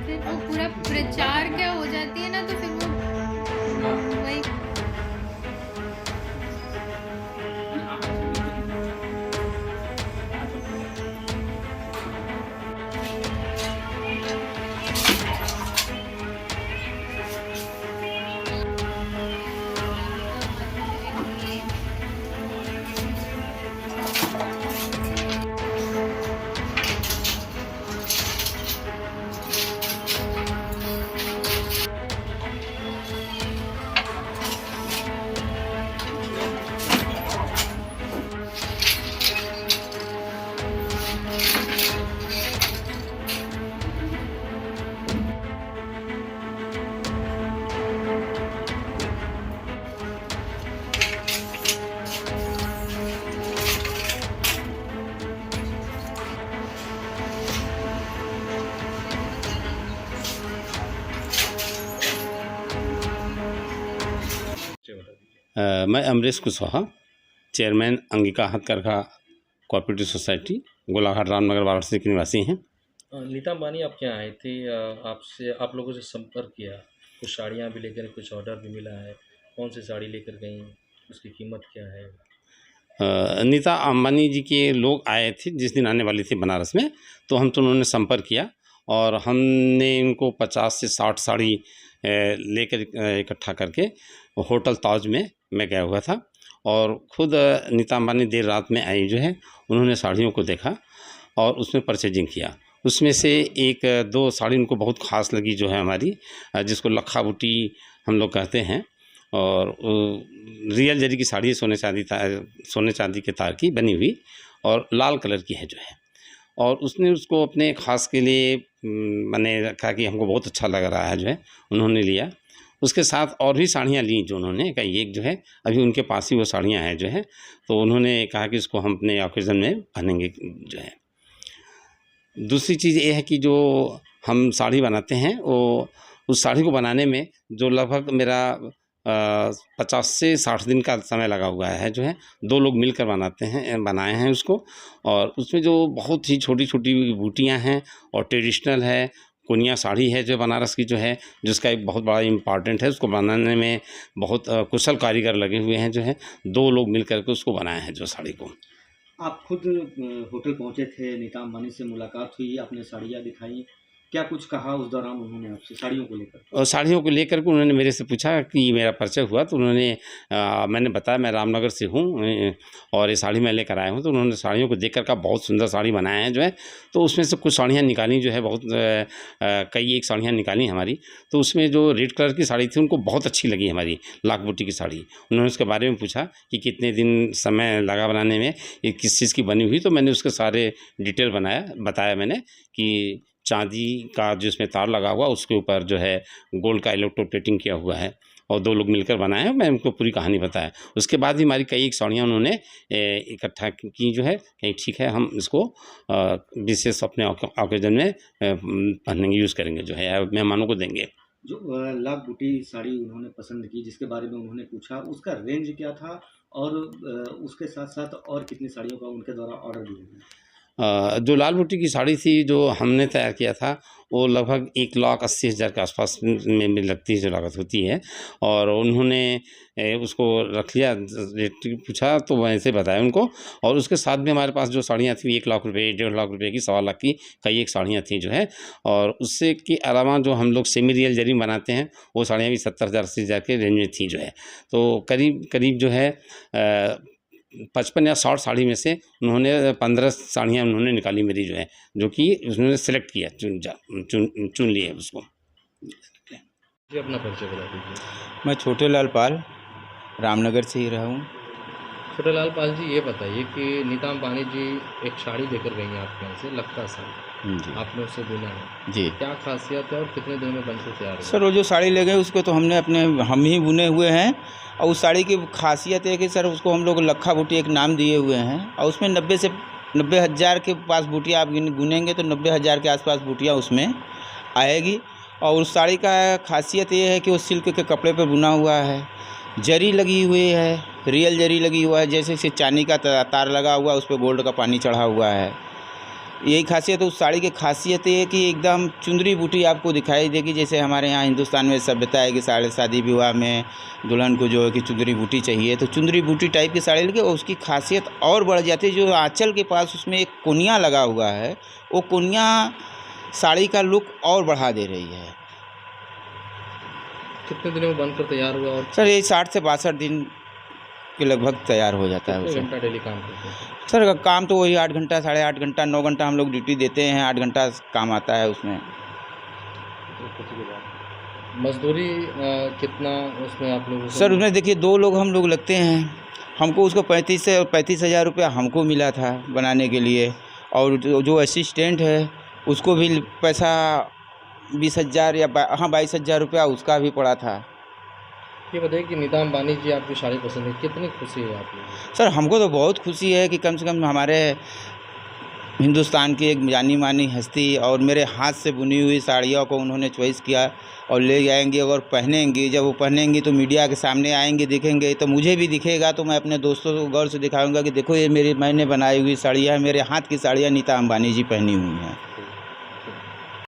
फिर वो पूरा प्रचार क्या हो जाती है ना, तो फिर वो वही। मैं अमरीश कुशवाहा, चेयरमैन अंगिका हथकरघा कोऑपरेटिव सोसाइटी, गोलाघाट, रामनगर, वाराणसी के निवासी हैं। नीता अंबानी आपके यहाँ आए थे, आपसे आप लोगों से संपर्क किया, कुछ साड़ियाँ भी लेकर, कुछ ऑर्डर भी मिला है। कौन सी साड़ी लेकर गई, उसकी कीमत क्या है? नीता अंबानी जी के लोग आए थे जिस दिन आने वाली थी बनारस में, तो उन्होंने संपर्क किया और हमने उनको 50 से 60 साड़ी लेकर इकट्ठा करके होटल ताज में मैं गया हुआ था और ख़ुद नीता अंबानी देर रात में आई जो है, उन्होंने साड़ियों को देखा और उसमें परचेजिंग किया। उसमें से एक दो साड़ी उनको बहुत ख़ास लगी जो है हमारी, जिसको लखा बूटी हम लोग कहते हैं, और रियल जरी की साड़ी, सोने चांदी के तार की बनी हुई और लाल कलर की है जो है। और उसने उसको अपने ख़ास के लिए मैंने कहा कि हमको बहुत अच्छा लग रहा है जो है, उन्होंने लिया। उसके साथ और भी साड़ियाँ ली जो उन्होंने कहा, एक जो है अभी उनके पास ही वो साड़ियाँ हैं जो है, तो उन्होंने कहा कि इसको हम अपने ओकेज़न में पहनेंगे जो है। दूसरी चीज़ ये है कि जो हम साड़ी बनाते हैं, वो उस साड़ी को बनाने में जो लगभग मेरा 50 से 60 दिन का समय लगा हुआ है जो है। 2 लोग मिलकर बनाए हैं उसको, और उसमें जो बहुत ही छोटी छोटी बूटियाँ हैं और ट्रेडिशनल है, कोनिया साड़ी है जो बनारस की जो है, जिसका एक बहुत बड़ा इम्पॉर्टेंट है। उसको बनाने में बहुत कुशल कारीगर लगे हुए हैं जो है। 2 लोग मिल करके उसको बनाए हैं जो साड़ी को। आप खुद होटल पहुंचे थे, नीता अंबानी से मुलाकात हुई, आपने साड़ियाँ दिखाई, क्या कुछ कहा उस दौरान उन्होंने आपसे साड़ियों को लेकर? और साड़ियों को लेकर के उन्होंने मेरे से पूछा कि मेरा परिचय हुआ, तो मैंने बताया मैं रामनगर से हूँ और ये साड़ी मैं लेकर आया हूँ। तो उन्होंने साड़ियों को देख कर कहा बहुत सुंदर साड़ी बनाए हैं जो है। तो उसमें से कुछ साड़ियाँ निकाली जो है, बहुत कई एक साड़ियाँ निकाली हमारी। तो उसमें जो रेड कलर की साड़ी थी उनको बहुत अच्छी लगी हमारी लाख बूटी की साड़ी। उन्होंने उसके बारे में पूछा कि कितने दिन समय लगा बनाने में, ये किस चीज़ की बनी हुई। तो मैंने उसके सारे डिटेल बताया मैंने कि चांदी का जो इसमें तार लगा हुआ, उसके ऊपर जो है गोल्ड का इलेक्ट्रोप्लेटिंग किया हुआ है, और 2 लोग मिलकर बनाए हैं। मैं उनको पूरी कहानी बताया। उसके बाद भी हमारी कई एक साड़ियाँ उन्होंने इकट्ठा की जो है, कहीं ठीक है हम इसको विशेष अपने ओकेजन में पहनेंगे, यूज़ करेंगे जो है, मेहमानों को देंगे। जो लाख बूटी साड़ी उन्होंने पसंद की, जिसके बारे में उन्होंने पूछा, उसका रेंज क्या था और उसके साथ साथ और कितनी साड़ियों का उनके द्वारा ऑर्डर दिया गया? जो लाल बूटी की साड़ी थी जो हमने तैयार किया था, वो लगभग 1,80,000 के आसपास में लगती है जो लागत होती है। और उन्होंने उसको रख लिया, रेट पूछा तो वैसे बताया उनको। और उसके साथ भी हमारे पास जो साड़ियाँ थी 1 लाख रुपये, 1.5 लाख रुपये की, 1.25 लाख की कई एक साड़ियाँ थी जो है। और उससे के अलावा जो हम लोग सेमी रियल जरी में बनाते हैं, वो साड़ियाँ भी 70,000 80,000 के रेंज में थी जो है। तो करीब जो है 55 या 60 साड़ी में से उन्होंने 15 साड़ियाँ उन्होंने निकाली मेरी जो है, जो कि उन्होंने सेलेक्ट किया, चुन लिए उसको। जी, अपना परिचय बता दीजिए। मैं छोटे लाल पाल, रामनगर से ही रहा हूँ। छोटे लाल पाल जी, ये बताइए कि नीता अंबानी जी एक साड़ी लेकर गई हैं आपके यहाँ से, लखता साड़ी, जी आपने उससे बुना है। जी क्या खासियत है और कितने दिन में बनकर तैयार है? सर, वो जो साड़ी ले गए उसको तो हम ही बुने हुए हैं। और उस साड़ी की खासियत है कि सर उसको हम लोग लखा बूटी एक नाम दिए हुए हैं, और उसमें 90 से 90,000 के पास बूटियाँ आप गुनेंगे तो 90,000 के आसपास बूटियाँ उसमें आएगी। और उस साड़ी का खासियत ये है कि वो सिल्क के कपड़े पर बुना हुआ है, जरी लगी हुई है, रियल जरी लगी हुआ है, जैसे से चांदी का तार लगा हुआ है, उस पर गोल्ड का पानी चढ़ा हुआ है। यही खासियत है उस साड़ी की। खासियत ये है कि एकदम चुंदरी बूटी आपको दिखाई देगी, जैसे हमारे यहाँ हिंदुस्तान में सभ्यता है कि साड़ी शादी विवाह में दुल्हन को जो है कि चुंदरी बूटी चाहिए, तो चुंदरी बूटी टाइप की साड़ी लगे और उसकी खासियत और बढ़ जाती है। जो आंचल के पास उसमें एक कोनिया लगा हुआ है, वो कोनिया साड़ी का लुक और बढ़ा दे रही है। कितने दिनों में बनकर तैयार हुआ और सर ये 60 से 62 दिन के लगभग तैयार हो जाता है कितने उसे। घंटा डेली काम करते हैं? सर काम तो वही 8 घंटा, 8.5 घंटा, 9 घंटा हम लोग ड्यूटी देते हैं, 8 घंटा काम आता है उसमें। मजदूरी कितना उसमें आप लोगों को? सर उसमें देखिए 2 लोग हम लोग लगते हैं, हमको उसको 35,000 रुपया हमको मिला था बनाने के लिए, और जो असिस्टेंट है उसको भी पैसा 20,000 या 22,000 रुपया उसका भी पड़ा था। ये बताइए कि नीता अंबानी जी आपकी साड़ी पसंद है, कितनी खुशी है आप लोगों सर हमको तो बहुत खुशी है कि कम से कम हमारे हिंदुस्तान की एक जानी मानी हस्ती और मेरे हाथ से बुनी हुई साड़ियों को उन्होंने चॉइस किया और ले जाएंगे और पहनेंगी। जब वो पहनेंगी तो मीडिया के सामने आएंगे, दिखेंगे, तो मुझे भी दिखेगा, तो मैं अपने दोस्तों को गौर से दिखाऊंगा कि देखो ये मैंने बनाई हुई साड़ियाँ, मेरे हाथ की साड़ियाँ नीता अंबानी जी पहनी हुई हैं।